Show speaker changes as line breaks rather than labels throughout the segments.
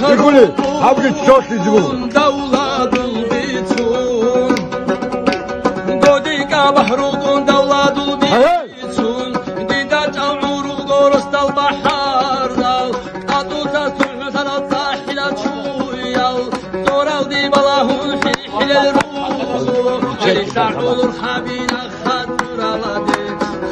Nikoli, habge çoşli zibun.
Davladul bitun. Dodika bahrudun davladul bitun. Dida çavurul gorostal bahar dal. Aduta suhtan sahila çuyal. Zoral di balahun hilal ruhu. Elişar olur habina khaturalade.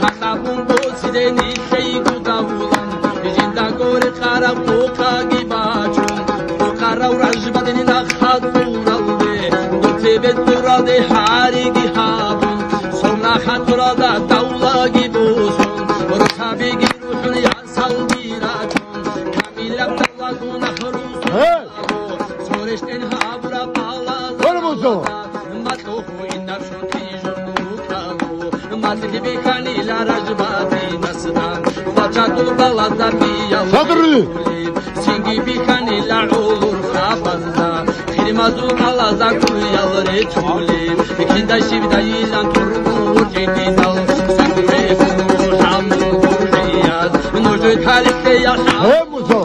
Khatabun bosideni şeygu davulan. Jinda gore karab oka gibachun. Okara urajbadeni nakhaturalde. Dutebe turalde harigi habun. Sonra khaturalda davla gibusun. Ortabi giruhun yasal birachun. Kamil abdallahu nahrusun. Soreşten habura palaz.
Böyle mi olsun?
Matohu inakşun tijun nukavu. Matli bikani la rajbati nasdan. Vaçatul balada biyal.
Sadrı.
Singi bikani la olur hafazda. Khirmazul alaza kuyal reçuli. Kinda şivda ilan turbu cidinal. Sakure bunu hamu kuriyad. Nurdu tarifte yaşa.
He Musa.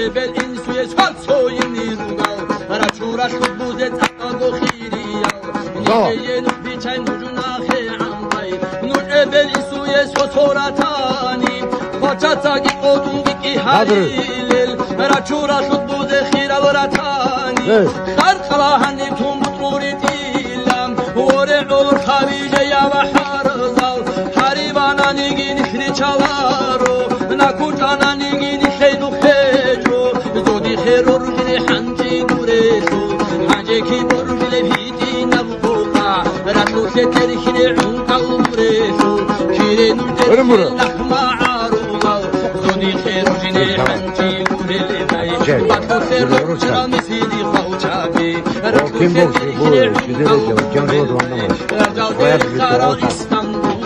Ebel insuye sat soyini rugal. Raçura şubuzet akago khiriyal. Yenuk biçen ucuna kheyambay. Nur ebel insuye sotoratani. Koçata ki odun ki halil. Raçura şubuzet khiralatani. Karkala tumbutruri dilam. Ore olur havice ya baharzal. Haribana nigin khri çalaro. Nakucana nigin kheydu kheydu. Zodi khairur jine hanji guresu. Hanji ki burjile bhiti nabbuqa. Ratu se terhine unkal guresu. Kire nur lahma arula. Zodi khairur jine hanji gurele bay. Batu khairur jina misili khawchabi. Ratu se terhine unkal guresu. Rajal der kara İstanbul.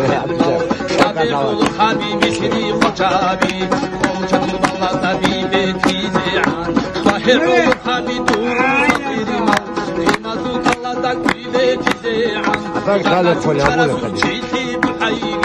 Şabi olur habibi siri khawchabi. Khawchatul balada bibe tizi'an. Khahir olur habi durur irima. Rimazul balada bibe tizi'an.
Kale kole abone
Çiti bu haygi.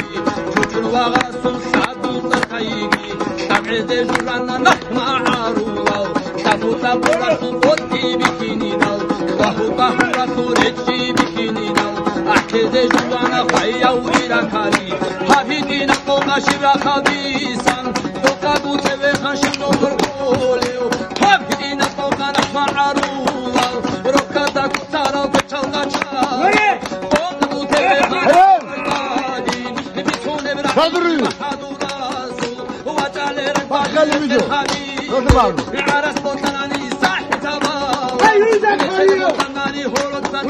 Çuçur vagasul şadul zakaygi. Şab'ide jurana nahma arulav. Tabuta burasul botti bikini dal. Tahuta hurasul etçi bikini dal. Ahkeze jurana kayyav irakali. Habidina kona şivra kadisan. Dokadu teve haşin olur koleo. Habidina kona nahma arulav. Rokada kutara bıçalda çal. Dokadu teve haşin kadin. Bitune bırak.
Sadrı. Bakalım video. Nasıl var mı?
Aras botanani sahitaba. Botanani horotsan.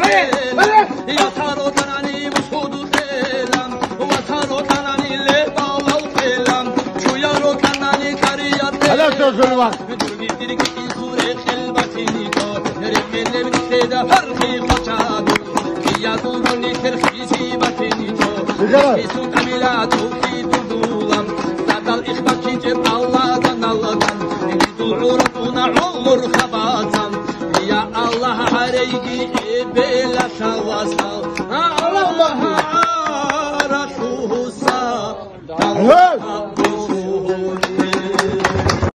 Yataro tanani mushudu telam. Wataro tanani le bağlav telam. Çuyaro tanani kariyat telam.
Helal sözleri var.
Durgidir ki sure kelbatini to. Remele bin de farki kaçadı. Kiyaduruni terhisi batini to. Kisun kamilatu ki dudulam. Sadal ihbaki ceb Allah'dan Allah'dan. Du'uratuna olur habatan. Ya Allah hareygi bela şavasal. Allah Resulullah.